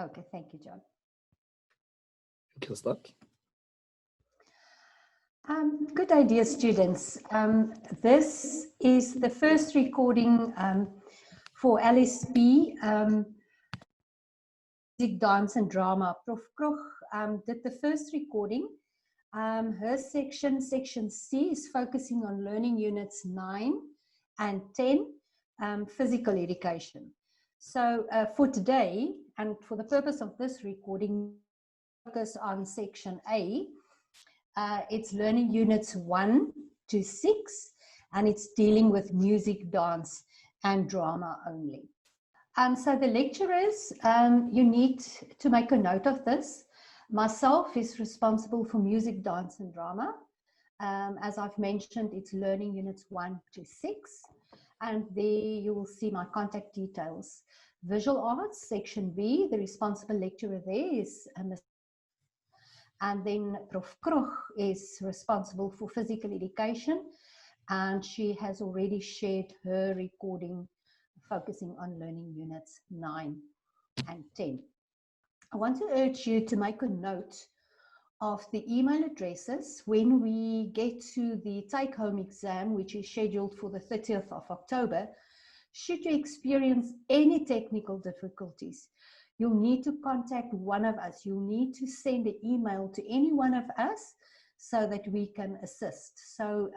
Okay, thank you, John. You can start. Good idea, students. This is the first recording for LSP, Music, Dance and Drama. Prof. Roux did the first recording. Her section C, is focusing on learning units 9 and 10, physical education. So for today, and for the purpose of this recording, focus on section A. It's learning units 1 to 6, and it's dealing with music, dance, and drama only. So the lecturers, you need to make a note of this. Myself is responsible for music, dance, and drama. As I've mentioned, it's learning units 1 to 6, and there you will see my contact details. Visual arts, section B, the responsible lecturer there is Ms. And then Prof. Roux is responsible for physical education, and she has already shared her recording focusing on learning units 9 and 10. I want to urge you to make a note of the email addresses when we get to the take-home exam, which is scheduled for the 30th of October. Should you experience any technical difficulties, you'll need to contact one of us. You'll need to send an email to any one of us so that we can assist. So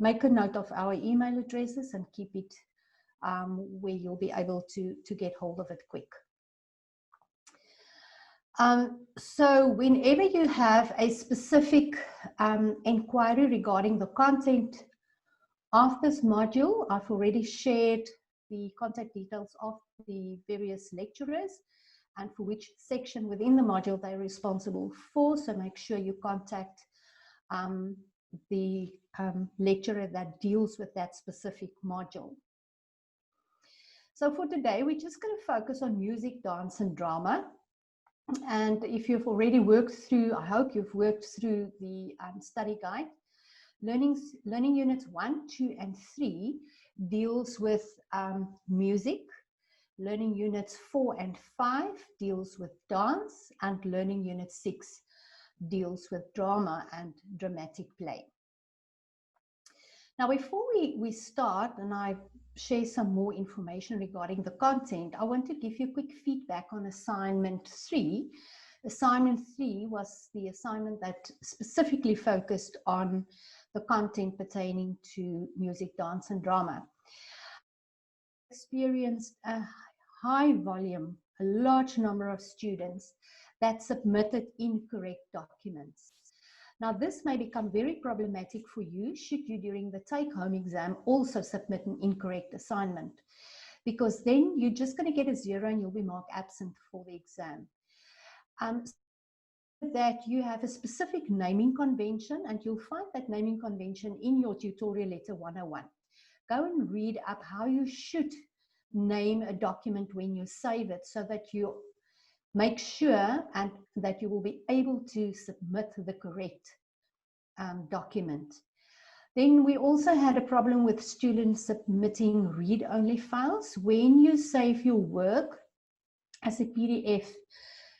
make a note of our email addresses and keep it where you'll be able to get hold of it quick. So whenever you have a specific inquiry regarding the content of this module, I've already shared the contact details of the various lecturers and for which section within the module they're responsible for. So make sure you contact the lecturer that deals with that specific module. So for today, we're just going to focus on music, dance, and drama. And if you've already worked through, I hope you've worked through the study guide. Learning units 1, 2, and 3 deals with music. Learning units 4 and 5 deals with dance, and learning unit 6 deals with drama and dramatic play. Now, before we start and I share some more information regarding the content, I want to give you quick feedback on assignment 3. Assignment 3 was the assignment that specifically focused on the content pertaining to music, dance, and drama. Experienced a high volume, a large number of students that submitted incorrect documents. Now, this may become very problematic for you should you, during the take-home exam, also submit an incorrect assignment, because then you're just going to get a 0 and you'll be marked absent for the exam. That you have a specific naming convention, and you'll find that naming convention in your tutorial letter 101. Go and read up how you should name a document when you save it, so that you make sure and that you will be able to submit the correct document. Then we also had a problem with students submitting read-only files. When you save your work as a PDF,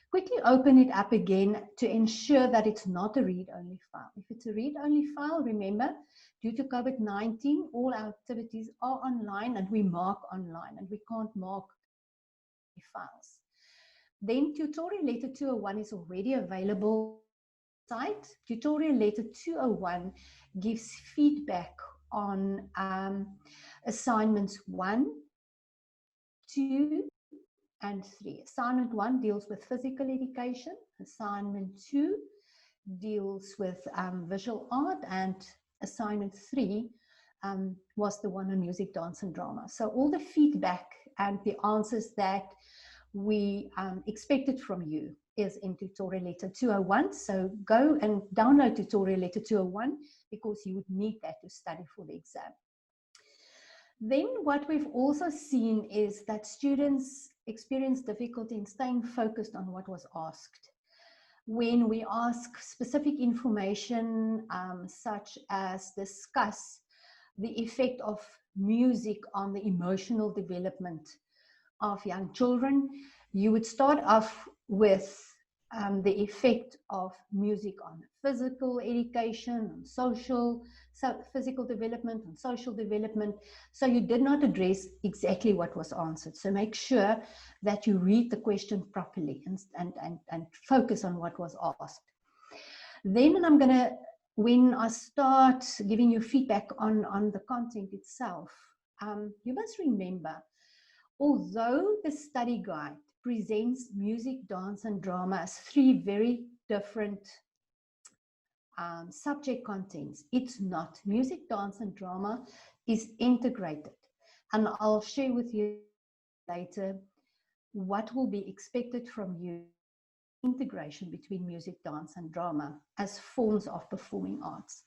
quickly open it up again to ensure that it's not a read-only file. If it's a read-only file, remember, due to COVID-19, all our activities are online and we mark online, and we can't mark files. Then tutorial letter 201 is already available on the site. Tutorial letter 201 gives feedback on assignments 1, 2, and 3. Assignment 1 deals with physical education. Assignment 2 deals with visual art, and assignment 3 was the one on music, dance, and drama. So all the feedback and the answers that we expected from you is in tutorial letter 201. So go and download tutorial letter 201, because you would need that to study for the exam. Then what we've also seen is that students experience difficulty in staying focused on what was asked. When we ask specific information, such as discuss the effect of music on the emotional development of young children, You would start off with the effect of music on physical education, on physical development, and social development. So you did not address exactly what was answered. So make sure that you read the question properly and focus on what was asked. Then when I start giving you feedback on the content itself, you must remember, although the study guide presents music, dance, and drama as three very different subject contents, it's not. Music, dance, and drama is integrated. And I'll share with you later what will be expected from you, integration between music, dance, and drama as forms of performing arts.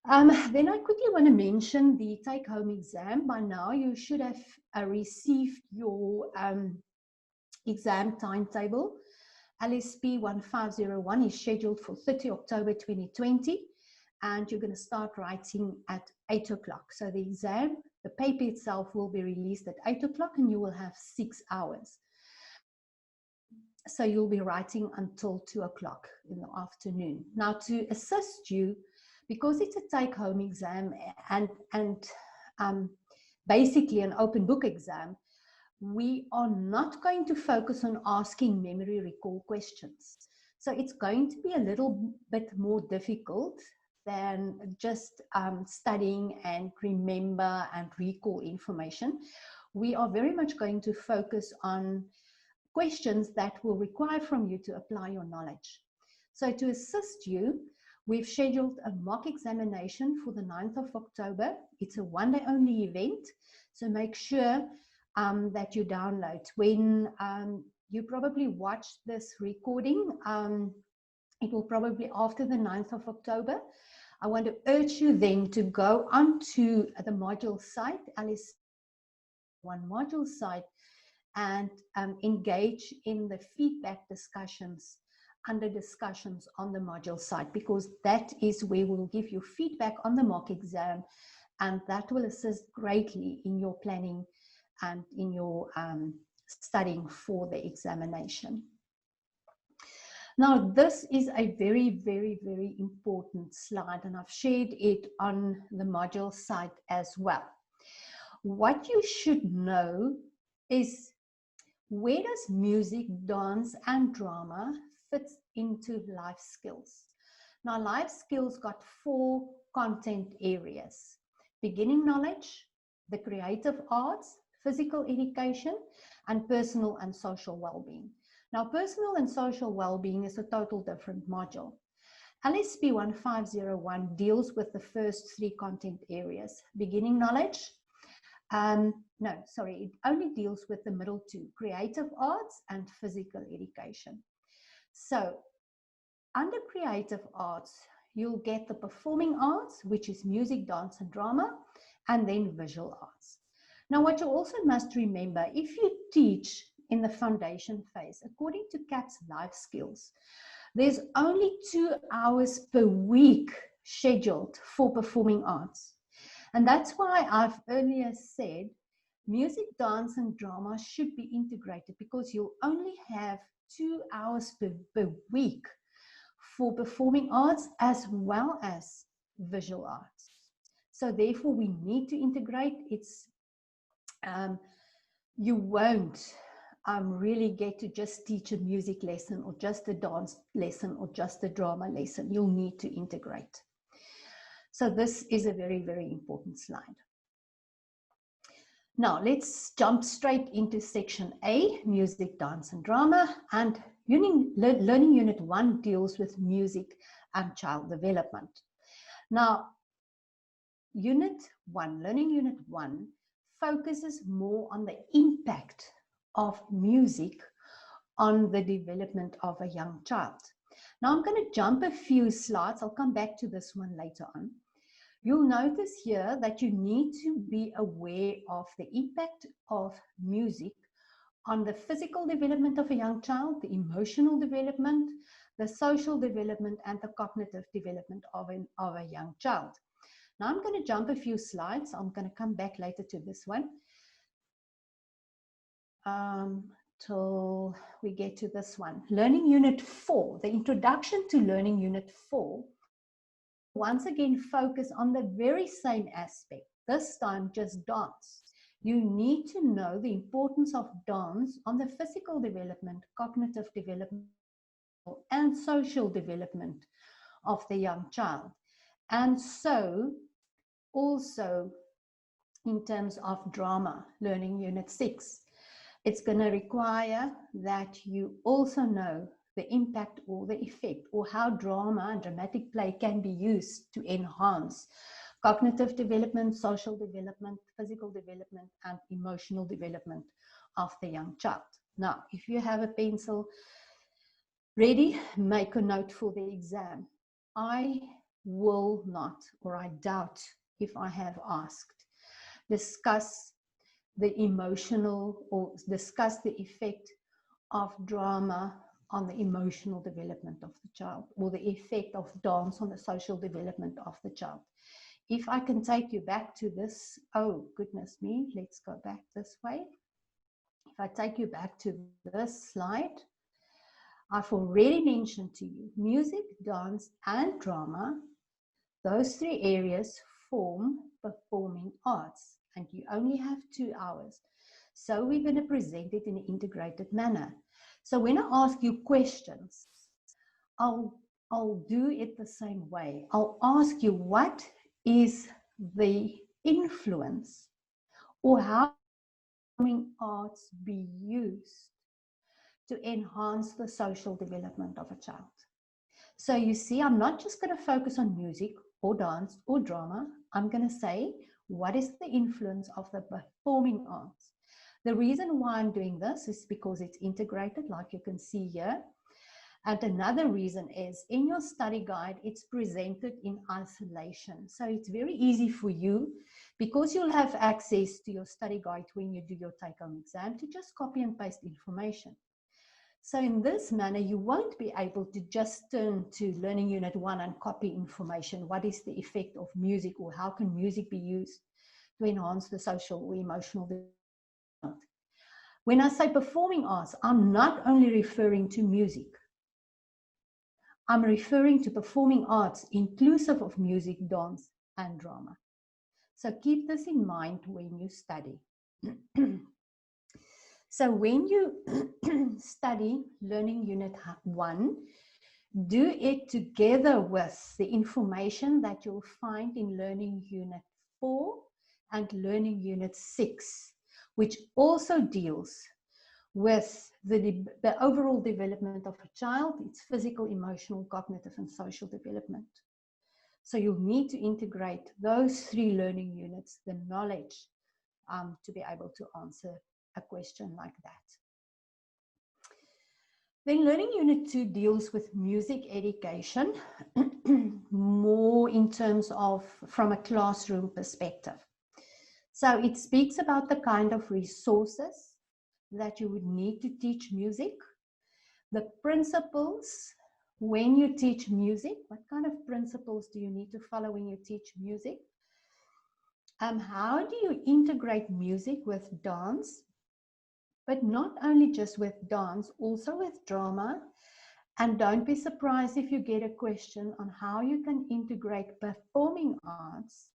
Then I quickly want to mention the take-home exam. By now, you should have received your exam timetable. LSP1501 is scheduled for 30 October 2020, and you're going to start writing at 8 o'clock. So the exam, the paper itself will be released at 8 o'clock, and you will have 6 hours. So you'll be writing until 2 o'clock in the afternoon. Now, to assist you, because it's a take-home exam and basically an open book exam, we are not going to focus on asking memory recall questions. So it's going to be a little bit more difficult than just studying and remember and recall information. We are very much going to focus on questions that will require from you to apply your knowledge. So to assist you, we've scheduled a mock examination for the 9th of October. It's a one-day only event, so make sure that you download. When you probably watch this recording, it will probably be after the 9th of October. I want to urge you then to go onto the module site, LS1 module site, and engage in the feedback discussions under discussions on the module site, because that is where we'll give you feedback on the mock exam, and that will assist greatly in your planning and in your studying for the examination. Now, this is a very, very, very important slide, and I've shared it on the module site as well. What you should know is, where does music, dance, and drama fit into life skills? Now, life skills got 4 content areas: beginning knowledge, the creative arts, physical education, and personal and social well-being. Now, personal and social well-being is a total different module. LSP1501 deals with the first 3 content areas: beginning knowledge, it only deals with the middle 2, creative arts and physical education. So under creative arts, you'll get the performing arts, which is music, dance, and drama, and then visual arts. Now, what you also must remember, if you teach in the foundation phase, according to CAP's life skills, there's only 2 hours per week scheduled for performing arts. And that's why I've earlier said music, dance, and drama should be integrated, because you'll only have 2 hours per week for performing arts as well as visual arts. So therefore, we need to integrate. You won't really get to just teach a music lesson or just a dance lesson or just a drama lesson. You'll need to integrate. So this is a very, very important slide. Now let's jump straight into section A, music, dance, and drama. And learning unit 1 deals with music and child development. Now, learning unit 1 focuses more on the impact of music on the development of a young child. Now I'm going to jump a few slides. I'll come back to this one later on. You'll notice here that you need to be aware of the impact of music on the physical development of a young child, the emotional development, the social development, and the cognitive development of a young child. Now I'm going to jump a few slides. I'm going to come back later to this one. till we get to this one. Learning Unit 4, the introduction to Learning Unit 4, once again focus on the very same aspect, this time just dance. You need to know the importance of dance on the physical development, cognitive development, and social development of the young child. And so also in terms of drama, Learning Unit 6, it's going to require that you also know the impact or the effect or how drama and dramatic play can be used to enhance cognitive development, social development, physical development, and emotional development of the young child. Now, if you have a pencil ready, make a note for the exam. I will not, or I doubt if I have asked, discuss the emotional or discuss the effect of drama on the emotional development of the child, or the effect of dance on the social development of the child. If I can take you back to this, oh goodness me, let's go back this way. If I take you back to this slide, I've already mentioned to you, music, dance, and drama, those three areas form performing arts, and you only have 2 hours. So we're going to present it in an integrated manner. So when I ask you questions, I'll do it the same way. I'll ask you, what is the influence, or how performing arts be used to enhance the social development of a child? So you see, I'm not just going to focus on music or dance or drama. I'm going to say, what is the influence of the performing arts? The reason why I'm doing this is because it's integrated, like you can see here. And another reason is, in your study guide, it's presented in isolation. So it's very easy for you, because you'll have access to your study guide when you do your take-home exam, to just copy and paste information. So in this manner, you won't be able to just turn to Learning Unit 1 and copy information. What is the effect of music, or how can music be used to enhance the social or emotional development? When I say performing arts, I'm not only referring to music. I'm referring to performing arts inclusive of music, dance, and drama. So keep this in mind when you study. So when you study Learning Unit 1, do it together with the information that you'll find in Learning Unit 4 and Learning Unit 6, which also deals with the overall development of a child, its physical, emotional, cognitive, and social development. So you'll need to integrate those 3 learning units, the knowledge, to be able to answer a question like that. Then Learning Unit 2 deals with music education, more in terms of from a classroom perspective. So it speaks about the kind of resources that you would need to teach music, the principles when you teach music. What kind of principles do you need to follow when you teach music? How do you integrate music with dance? But not only just with dance, also with drama. And don't be surprised if you get a question on how you can integrate performing arts,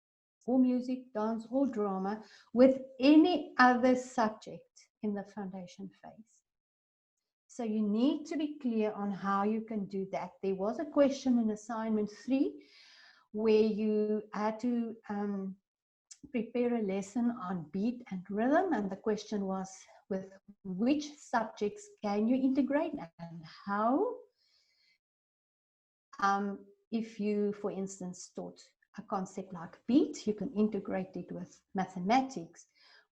or music, dance, or drama, with any other subject in the foundation phase. So you need to be clear on how you can do that. There was a question in assignment 3 where you had to prepare a lesson on beat and rhythm, and the question was, with which subjects can you integrate and how? If you, for instance, taught a concept like beat, you can integrate it with mathematics,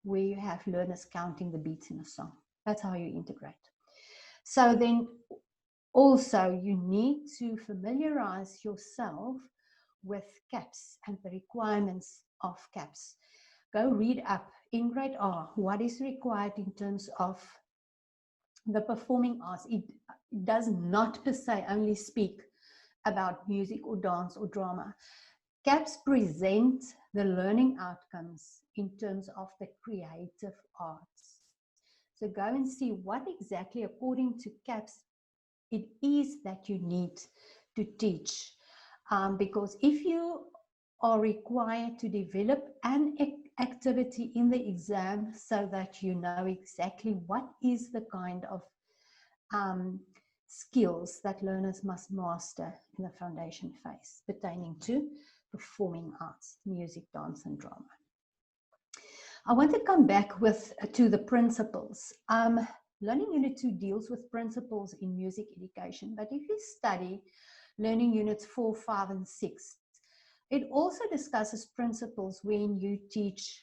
where you have learners counting the beats in a song. That's how you integrate. So then also you need to familiarize yourself with CAPS and the requirements of CAPS. Go read up in grade R what is required in terms of the performing arts. It does not per se only speak about music or dance or drama. CAPS present the learning outcomes in terms of the creative arts. So go and see what exactly, according to CAPS, it is that you need to teach. Because if you are required to develop an activity in the exam so that you know exactly what is the kind of skills that learners must master in the foundation phase pertaining to performing arts, music, dance, and drama. I want to come back to the principles. Learning Unit 2 deals with principles in music education, but if you study Learning Units 4, 5, and 6, it also discusses principles when you teach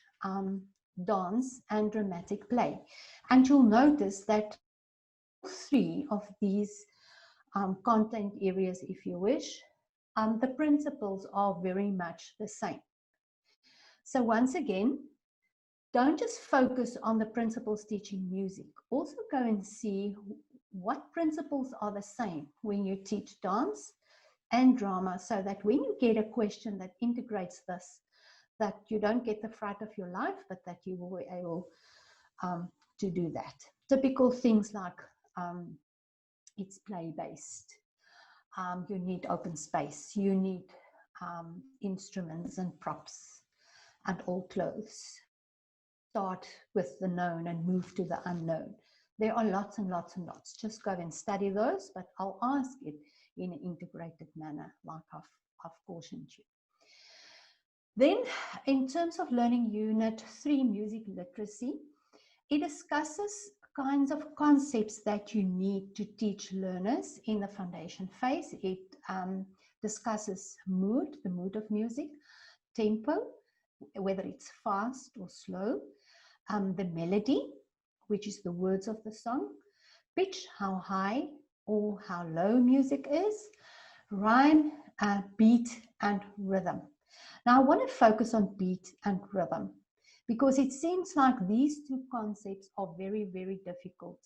dance and dramatic play. And you'll notice that 3 of these content areas, if you wish, the principles are very much the same. So once again, don't just focus on the principles teaching music. Also go and see what principles are the same when you teach dance and drama, so that when you get a question that integrates this, that you don't get the fright of your life, but that you will be able to do that. Typical things like it's play-based. You need open space. You need instruments and props and all clothes. Start with the known and move to the unknown. There are lots and lots and lots. Just go and study those, but I'll ask it in an integrated manner, like I've cautioned you. Then, in terms of Learning Unit 3, Music Literacy, it discusses kinds of concepts that you need to teach learners in the foundation phase. It discusses mood, the mood of music, tempo, whether it's fast or slow, the melody, which is the words of the song, pitch, how high or how low music is, rhyme, beat, and rhythm. Now, I want to focus on beat and rhythm because it seems like these two concepts are very, very difficult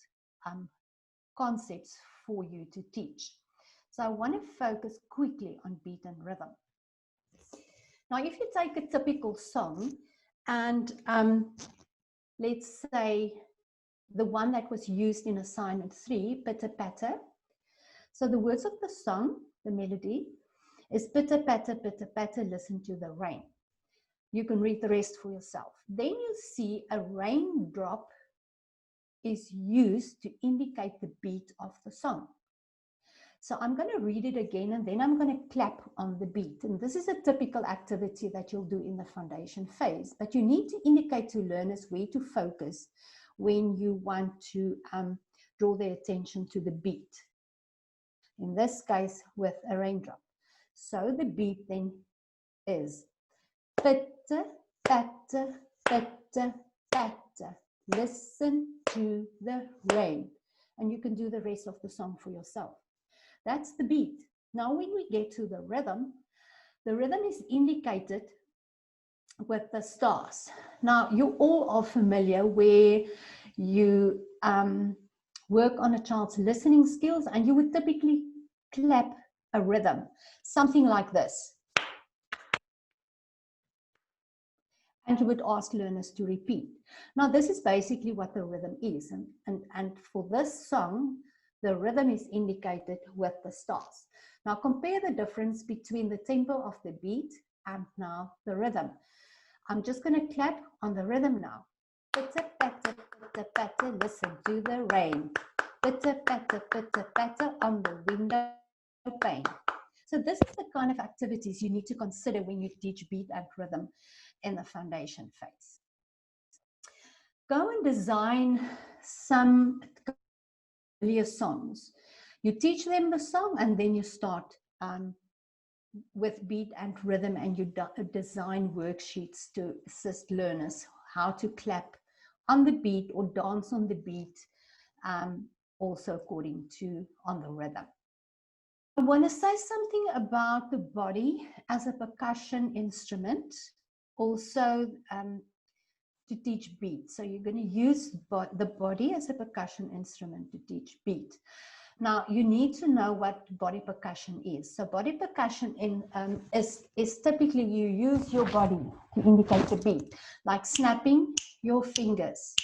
concepts for you to teach. So I want to focus quickly on beat and rhythm. Now, if you take a typical song and let's say the one that was used in assignment 3, Pitter Patter. So the words of the song, the melody, is pitter patter, listen to the rain. You can read the rest for yourself. Then you see a raindrop is used to indicate the beat of the song. So I'm going to read it again and then I'm going to clap on the beat. And this is a typical activity that you'll do in the foundation phase. But you need to indicate to learners where to focus when you want to draw their attention to the beat. In this case, with a raindrop. So the beat then is pitter, patter, pitter, patter. Listen to the rain. And you can do the rest of the song for yourself. That's the beat. Now, when we get to the rhythm is indicated with the stars. Now, you all are familiar where you work on a child's listening skills and you would typically clap a rhythm, something like this. And you would ask learners to repeat. Now, this is basically what the rhythm is. And for this song, the rhythm is indicated with the stars. Now, compare the difference between the tempo of the beat and now the rhythm. I'm just going to clap on the rhythm now. Pitter, patter, pitter, patter, listen to the rain. Pitter, patter, patter on the window pane. So this is the kind of activities you need to consider when you teach beat and rhythm in the foundation phase. Go and design some familiar songs. You teach them the song and then you start with beat and rhythm and you design worksheets to assist learners how to clap on the beat or dance on the beat, also according to on the rhythm. I want to say something about the body as a percussion instrument, also to teach beat. So you're going to use the body as a percussion instrument to teach beat. Now, you need to know what body percussion is. So body percussion is typically you use your body to indicate the beat, like snapping your fingers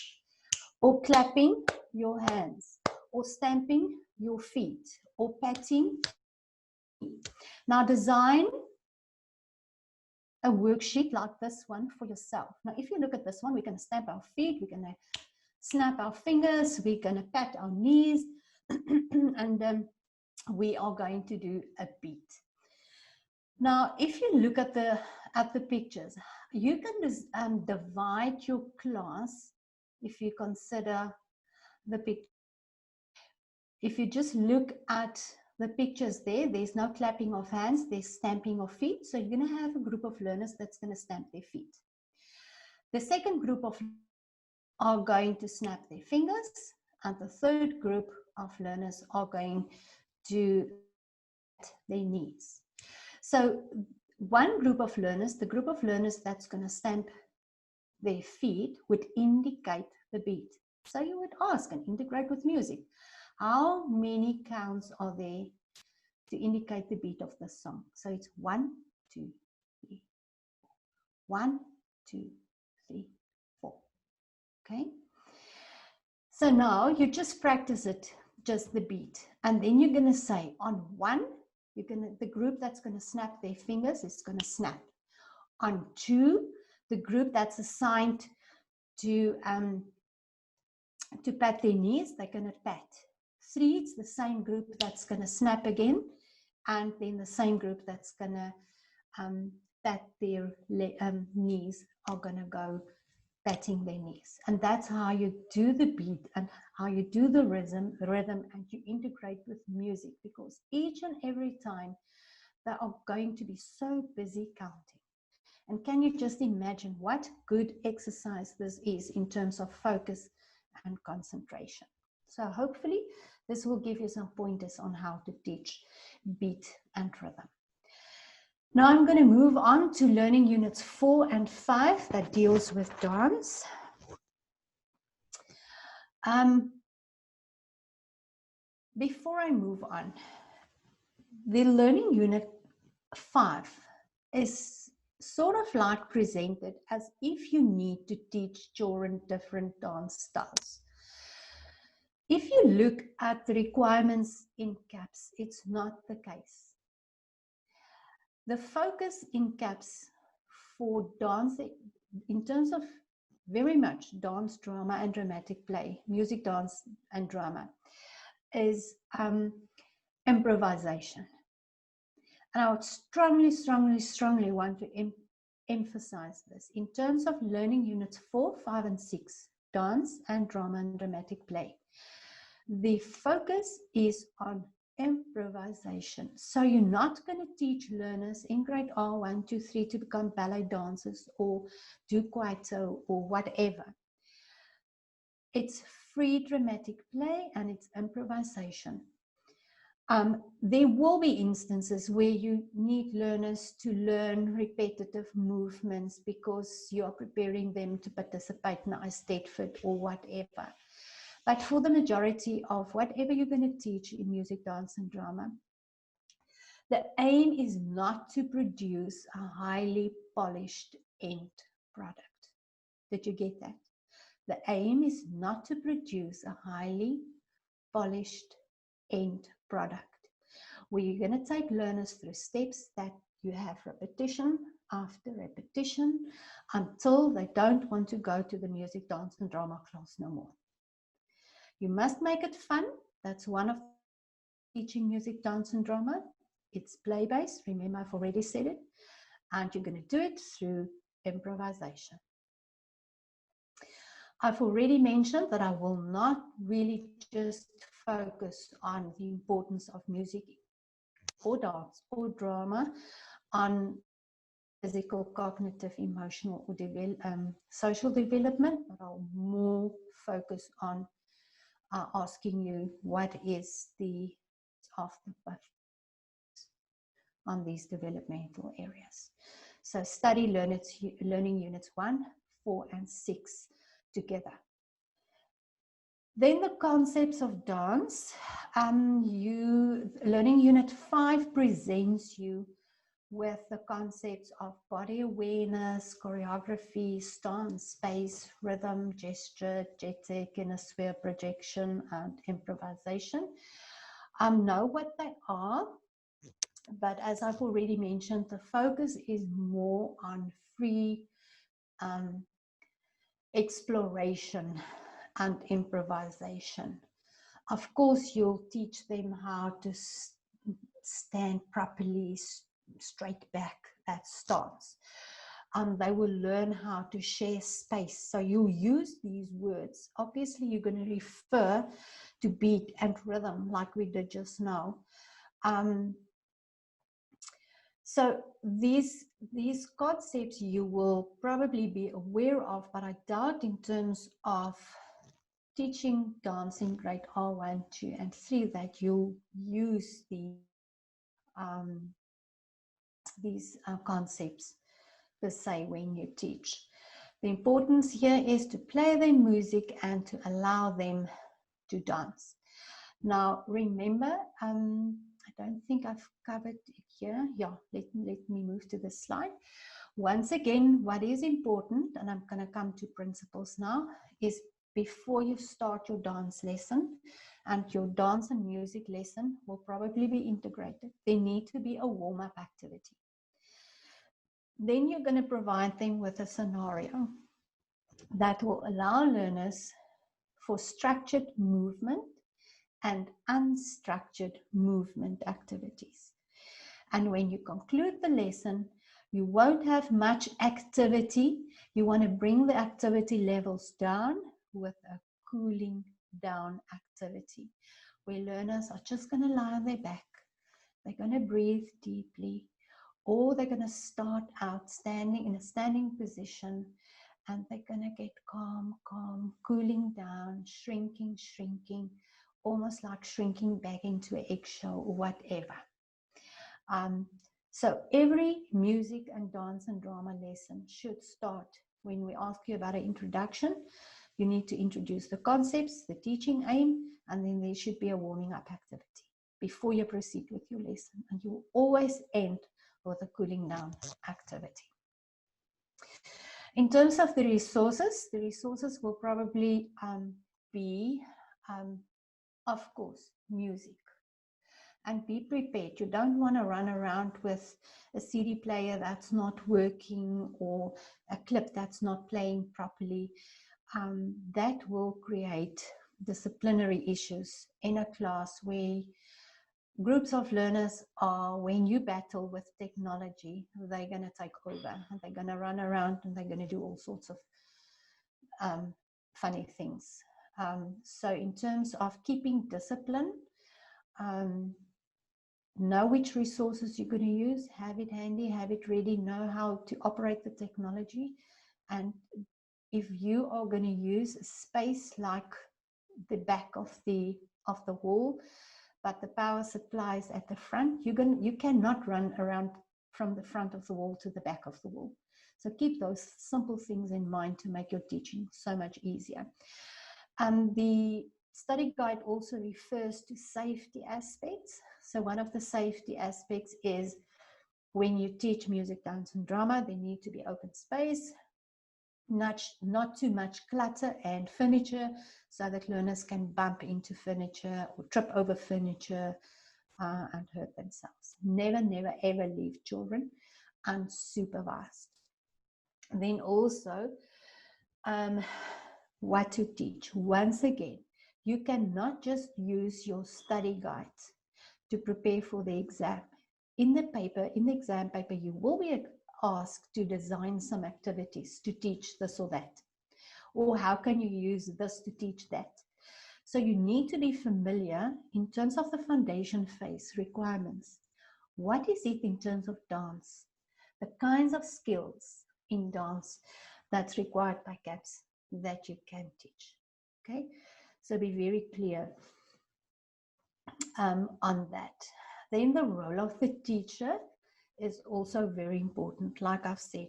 or clapping your hands, or stamping your feet, or patting. Now design a worksheet like this one for yourself. Now if you look at this one, we're going to stamp our feet, we're going to snap our fingers, we're going to pat our knees, and we are going to do a beat. Now if you look at the pictures, you can divide your class. If you consider the picture, if you just look at the pictures there's no clapping of hands, there's stamping of feet. So you're going to have a group of learners that's going to stamp their feet. The second group of are going to snap their fingers, and the third group of learners are going to pat their knees. So one group of learners, the group of learners that's going to stamp their feet, would indicate the beat. So you would ask and integrate with music, how many counts are there to indicate the beat of the song? So it's 1, 2, 3, 1, 2, 3, 4. Okay. So now you just practice it, just the beat, and then you're going to say on 1, the group that's going to snap their fingers is going to snap. On 2, the group that's assigned to pat their knees, they're going to pat. 3, it's the same group that's going to snap again, and then the same group that's going to pat their knees are going to go patting their knees. And that's how you do the beat and how you do the rhythm, and you integrate with music, because each and every time they are going to be so busy counting. And can you just imagine what good exercise this is in terms of focus and concentration? So hopefully this will give you some pointers on how to teach beat and rhythm. Now I'm going to move on to learning units 4 and 5 that deals with dance. Before I move on, the learning unit 5 is sort of like presented as if you need to teach children different dance styles. If you look at the requirements in CAPS, it's not the case. The focus in CAPS for dance, in terms of very much dance, drama, and dramatic play, music, dance, and drama, is improvisation. And I would strongly, strongly, strongly want to emphasize this. In terms of learning units 4, 5, and 6, dance and drama and dramatic play, the focus is on improvisation. So you're not going to teach learners in grade R1, 2, 3 to become ballet dancers or do kwaito or whatever. It's free dramatic play and it's improvisation. There will be instances where you need learners to learn repetitive movements because you are preparing them to participate in Eisteddfod or whatever. But for the majority of whatever you're going to teach in music, dance, and drama, the aim is not to produce a highly polished end product. Did you get that? The aim is not to produce a highly polished end product, where you're going to take learners through steps that you have repetition after repetition until they don't want to go to the music, dance, and drama class no more. You must make it fun. That's one of teaching music, dance, and drama. It's play-based. Remember, I've already said it. And you're going to do it through improvisation. I've already mentioned that I will not really just focus on the importance of music or dance or drama on physical, cognitive, emotional, or social development, but I'll more focus on asking you what is the on these developmental areas. So study learning units 1, 4, and 6 together. Then the concepts of dance. Learning unit 5 presents you with the concepts of body awareness, choreography, stance, space, rhythm, gesture, jetic, kinesphere, projection, and improvisation. Know what they are, but as I've already mentioned, the focus is more on free exploration and improvisation. Of course, you'll teach them how to stand properly, straight back, that stance. They will learn how to share space. So you'll use these words. Obviously, you're going to refer to beat and rhythm like we did just now. So these concepts you will probably be aware of, but I doubt in terms of teaching dance in grade R1, 2, and 3 that you'll use these concepts per se when you teach. The importance here is to play their music and to allow them to dance. Now remember, I don't think I've covered it here. Yeah, let me move to the slide. Once again, what is important, and I'm going to come to principles now, is before you start your dance lesson, and your dance and music lesson will probably be integrated, there need to be a warm-up activity. Then you're going to provide them with a scenario that will allow learners for structured movement and unstructured movement activities. And when you conclude the lesson, you won't have much activity. You want to bring the activity levels down with a cooling down activity, where learners are just going to lie on their back. They're going to breathe deeply, or they're going to start out standing in a standing position, and they're going to get calm, cooling down, shrinking, almost like shrinking back into an eggshell or whatever. So every music and dance and drama lesson should start when we ask you about an introduction. You need to introduce the concepts, the teaching aim, and then there should be a warming up activity before you proceed with your lesson. And you will always end with a cooling down activity. In terms of the resources will probably be, of course, music. And be prepared. You don't want to run around with a CD player that's not working or a clip that's not playing properly. That will create disciplinary issues in a class where groups of learners are, when you battle with technology, they're going to take over and they're going to run around and they're going to do all sorts of funny things. So in terms of keeping discipline, know which resources you're going to use, have it handy, have it ready, know how to operate the technology. And if you are going to use a space like the back of the wall, but the power supply is at the front, you cannot run around from the front of the wall to the back of the wall. So keep those simple things in mind to make your teaching so much easier. The study guide also refers to safety aspects. So one of the safety aspects is when you teach music, dance, and drama, there need to be open space, not too much clutter and furniture, so that learners can bump into furniture or trip over furniture and hurt themselves. Never, ever leave children unsupervised. And then also, what to teach. Once again, you cannot just use your study guides to prepare for the exam. In the exam paper, you will be asked to design some activities to teach this or that. Or how can you use this to teach that? So you need to be familiar in terms of the foundation phase requirements. What is it in terms of dance? The kinds of skills in dance that's required by CAPS that you can teach. Okay, so be very clear on that. Then the role of the teacher is also very important, like I've said.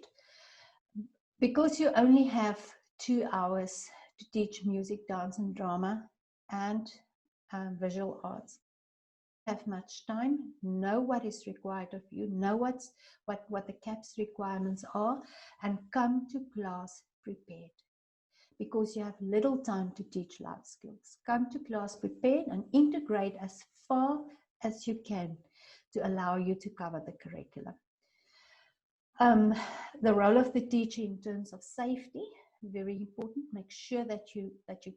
Because you only have 2 hours to teach music, dance, and drama, and visual arts, have much time, know what is required of you, know what the CAPS requirements are, and come to class prepared, because you have little time to teach life skills. Come to class prepared and integrate as far as you can to allow you to cover the curriculum. The role of the teacher in terms of safety, very important. Make sure that you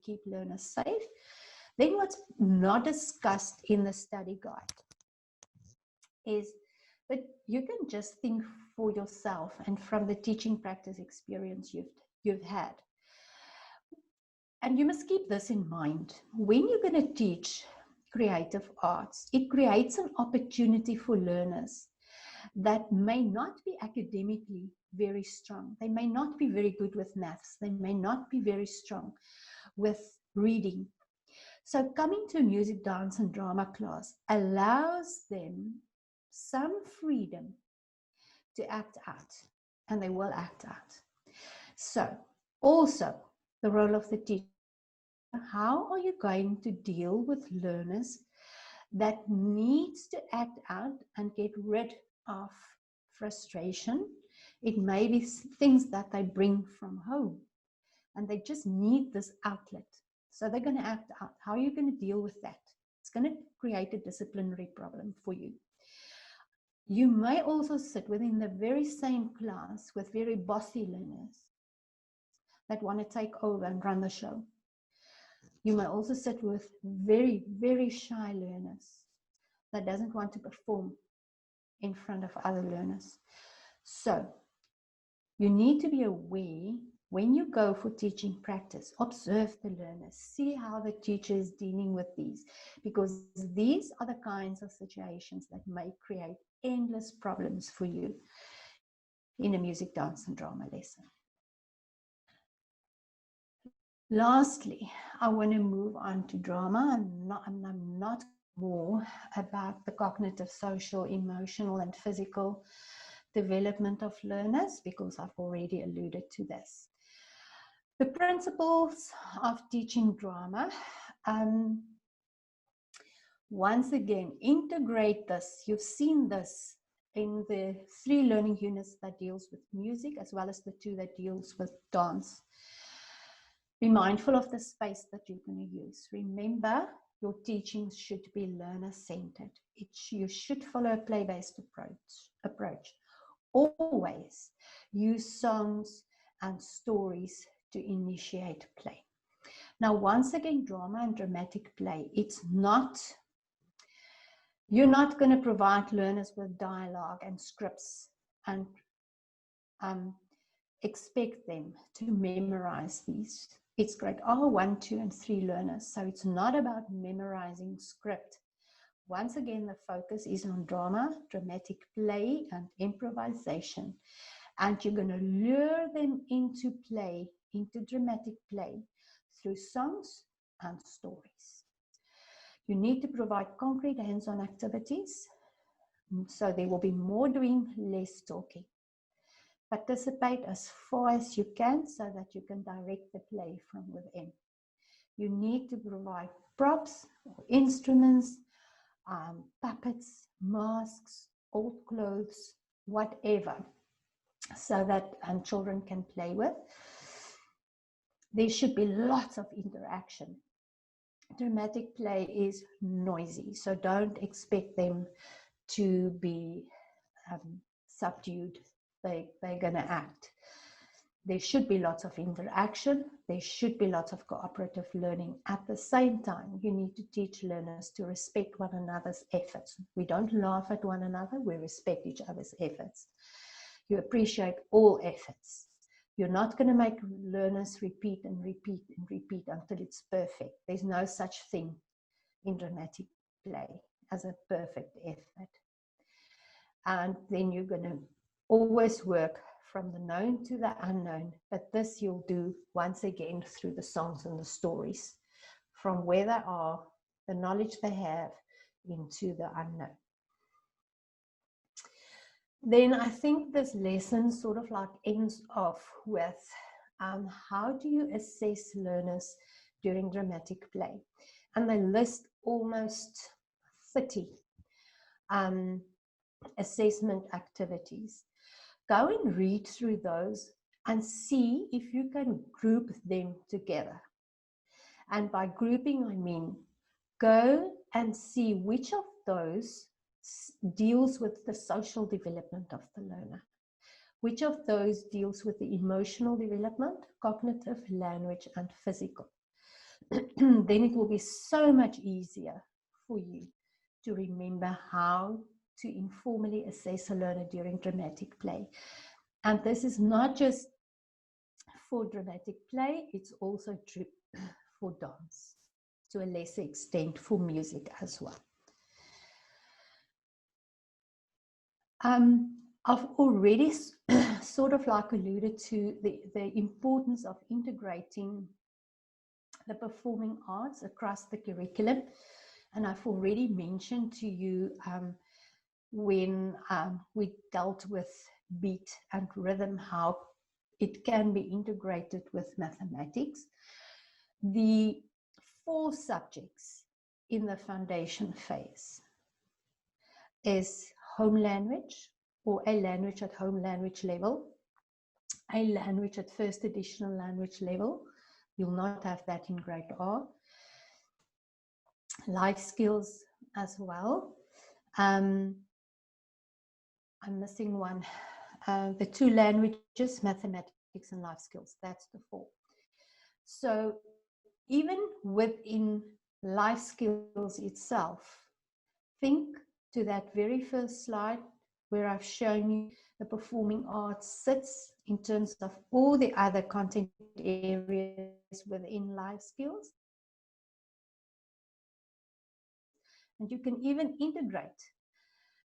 keep learners safe. Then what's not discussed in the study guide is, but you can just think for yourself and from the teaching practice experience you've had. And you must keep this in mind. When you're going to teach creative arts, it creates an opportunity for learners that may not be academically very strong. They may not be very good with maths. They may not be very strong with reading. So coming to a music, dance, and drama class allows them some freedom to act out, and they will act out. So also the role of the teacher. How are you going to deal with learners that needs to act out and get rid of frustration? It may be things that they bring from home and they just need this outlet. So they're going to act out. How are you going to deal with that? It's going to create a disciplinary problem for you. You may also sit within the very same class with very bossy learners that want to take over and run the show. You may also sit with very, very shy learners that doesn't want to perform in front of other learners. So you need to be aware when you go for teaching practice, observe the learners, see how the teacher is dealing with these, because these are the kinds of situations that may create endless problems for you in a music, dance, and drama lesson. Lastly, I want to move on to drama. I'm not more about the cognitive, social, emotional, and physical development of learners, because I've already alluded to this. The principles of teaching drama, once again, integrate this. You've seen this in the 3 learning units that deals with music, as well as the 2 that deals with dance. Be mindful of the space that you're going to use. Remember, your teaching should be learner-centered. You should follow a play-based approach. Always use songs and stories to initiate play. Now, once again, drama and dramatic play, you're not going to provide learners with dialogue and scripts and expect them to memorize these. It's grade R1, 2, and 3 learners, so it's not about memorizing script. Once again, the focus is on drama, dramatic play, and improvisation. And you're going to lure them into play, into dramatic play, through songs and stories. You need to provide concrete hands-on activities, so there will be more doing, less talking. Participate as far as you can so that you can direct the play from within. You need to provide props or instruments, puppets, masks, old clothes, whatever, so that children can play with. There should be lots of interaction. Dramatic play is noisy, so don't expect them to be subdued. They're going to act. There should be lots of interaction. There should be lots of cooperative learning. At the same time, you need to teach learners to respect one another's efforts. We don't laugh at one another. We respect each other's efforts. You appreciate all efforts. You're not going to make learners repeat and repeat and repeat until it's perfect. There's no such thing in dramatic play as a perfect effort. And then you're going to always work from the known to the unknown, but this you'll do once again through the songs and the stories, from where they are, the knowledge they have, into the unknown. Then I think this lesson sort of like ends off with how do you assess learners during dramatic play? And they list almost 30 assessment activities. Go and read through those and see if you can group them together. And by grouping, I mean go and see which of those deals with the social development of the learner. Which of those deals with the emotional development, cognitive, language, and physical. Then it will be so much easier for you to remember how to informally assess a learner during dramatic play. And this is not just for dramatic play, it's also true for dance, to a lesser extent for music as well. I've already sort of like alluded to the importance of integrating the performing arts across the curriculum. And I've already mentioned to you when we dealt with beat and rhythm, how it can be integrated with mathematics. The 4 subjects in the foundation phase is home language, or a language at home language level, a language at first additional language level. You'll not have that in grade R. Life skills as well. I'm missing one. The 2 languages, mathematics and life skills. That's the 4. So even within life skills itself, think to that very first slide where I've shown you the performing arts sits in terms of all the other content areas within life skills. And you can even integrate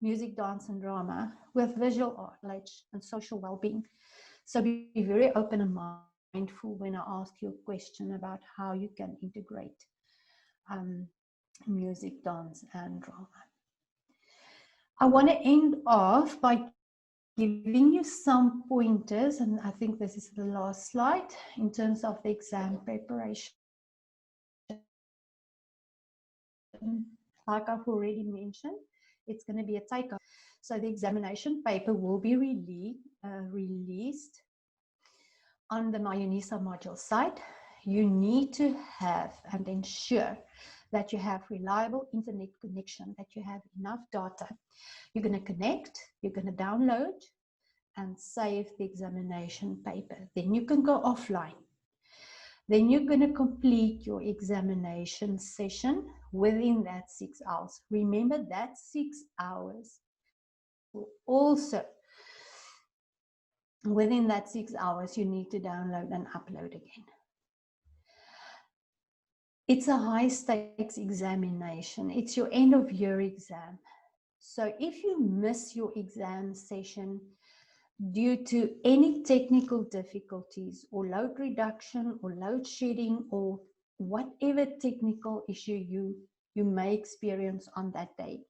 music, dance, and drama with visual art, knowledge, and social well-being. So be very open and mindful when I ask you a question about how you can integrate music, dance, and drama. I want to end off by giving you some pointers, and I think this is the last slide, in terms of the exam preparation. Like I've already mentioned, it's going to be a take-home. So the examination paper will be released on the MyUnisa module site. You need to have and ensure that you have reliable internet connection, that you have enough data. You're going to connect, you're going to download and save the examination paper. Then you can go offline. Then you're going to complete your examination session within that 6 hours. Remember that 6 hours will also, within that 6 hours, you need to download and upload again. It's a high stakes examination. It's your end of year exam. So if you miss your exam session due to any technical difficulties or load reduction or load shedding or whatever technical issue you may experience on that day,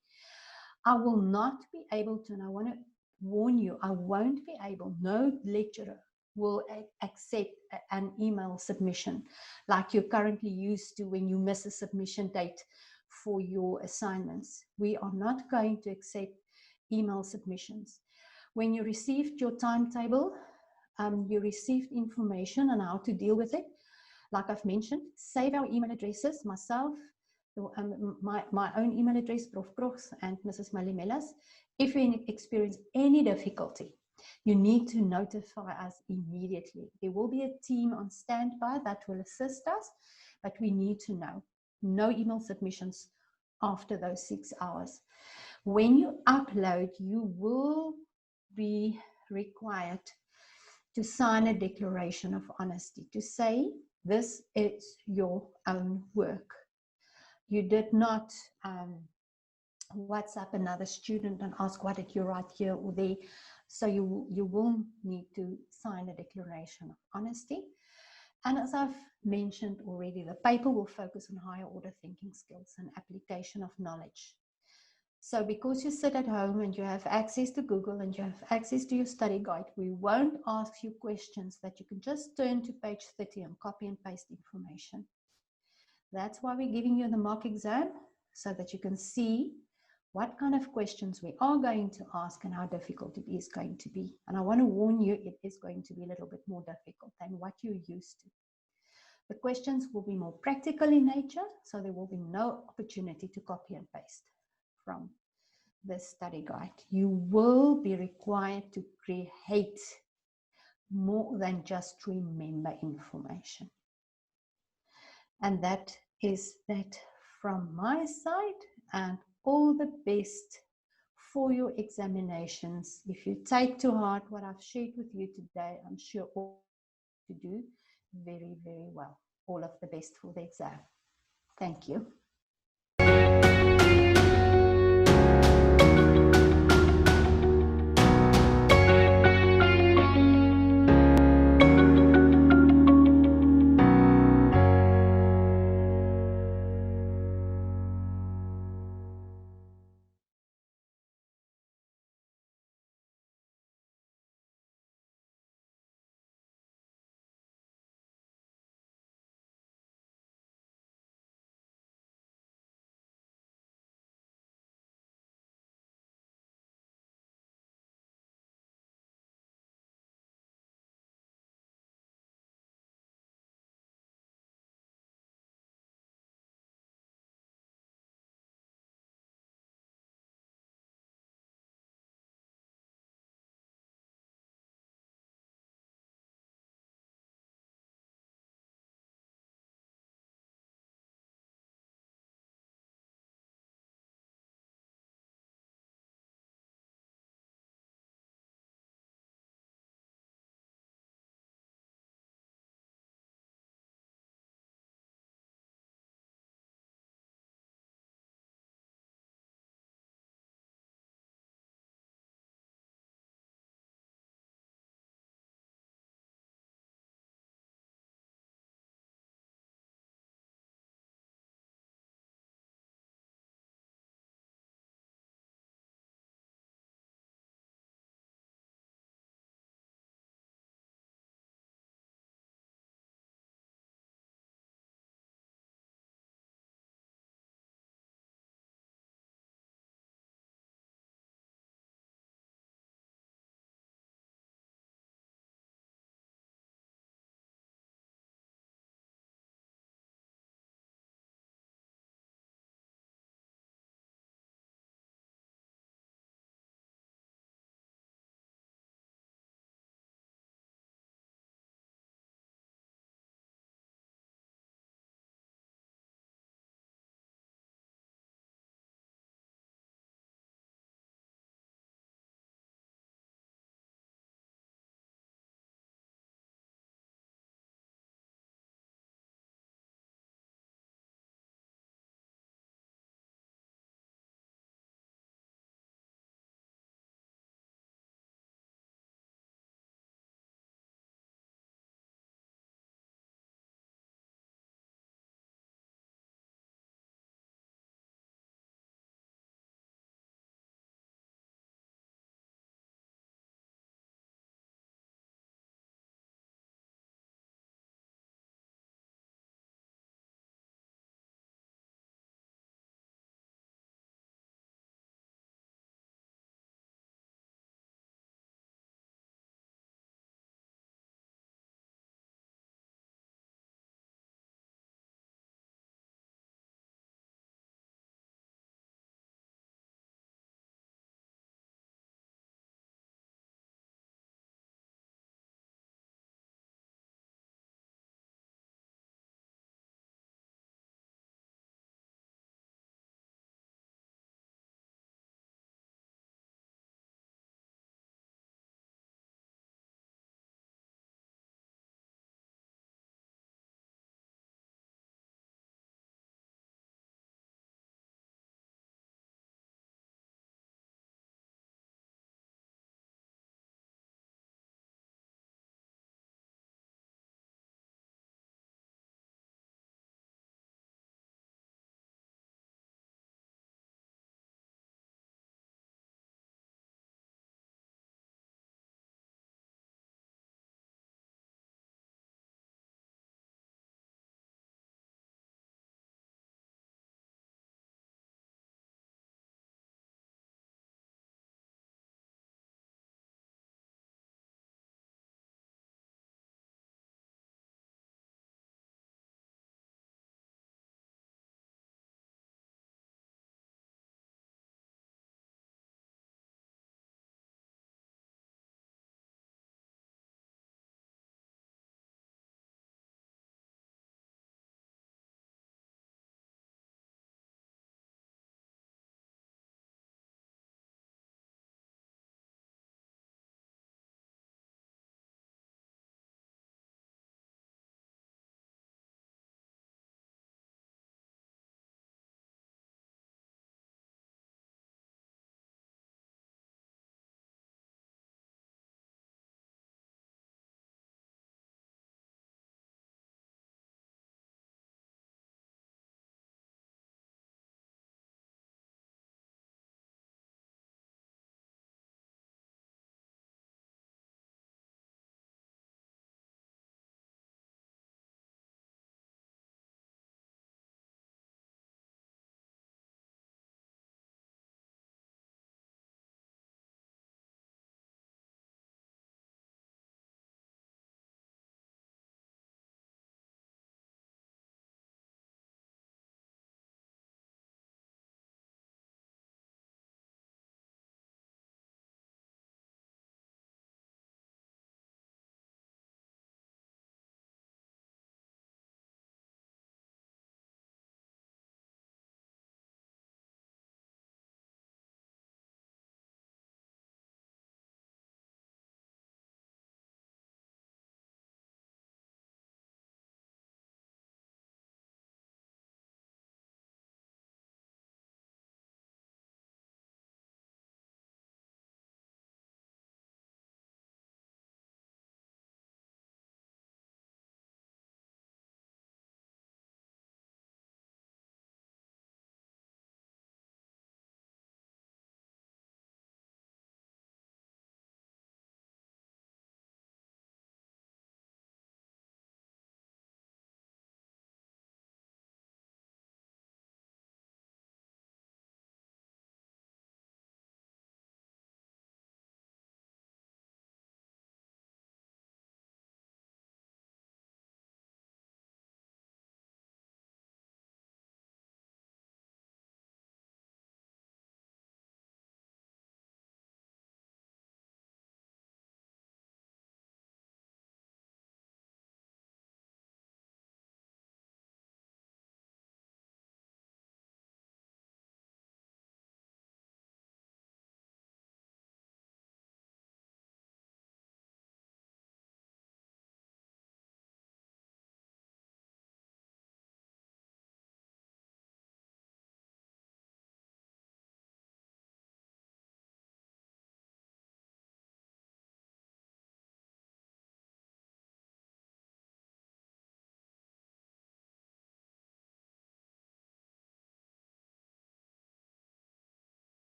I will not be able to, and I want to warn you, I won't be able, no lecturer will accept an email submission like you're currently used to when you miss a submission date for your assignments. We are not going to accept email submissions. When you received your timetable, you received information on how to deal with it. Like I've mentioned, save our email addresses, myself, my own email address, Prof. Krogs and Mrs. Malimelas. If you experience any difficulty, you need to notify us immediately. There will be a team on standby that will assist us, but we need to know. No email submissions after those 6 hours. When you upload, you will be required to sign a declaration of honesty to say this is your own work. You did not WhatsApp another student and ask, what did you write here or there? So you will need to sign a declaration of honesty. And as I've mentioned already, the paper will focus on higher order thinking skills and application of knowledge. So because you sit at home and you have access to Google and you have access to your study guide, we won't ask you questions that you can just turn to page 30 and copy and paste information. That's why we're giving you the mock exam, so that you can see what kind of questions we are going to ask and how difficult it is going to be. And I want to warn you, it is going to be a little bit more difficult than what you're used to. The questions will be more practical in nature, so there will be no opportunity to copy and paste from this study guide. You will be required to create more than just remember information. And that is that from my side, and all the best for your examinations. If you take to heart what I've shared with you today, I'm sure all to do very, very well. All of the best for the exam. Thank you.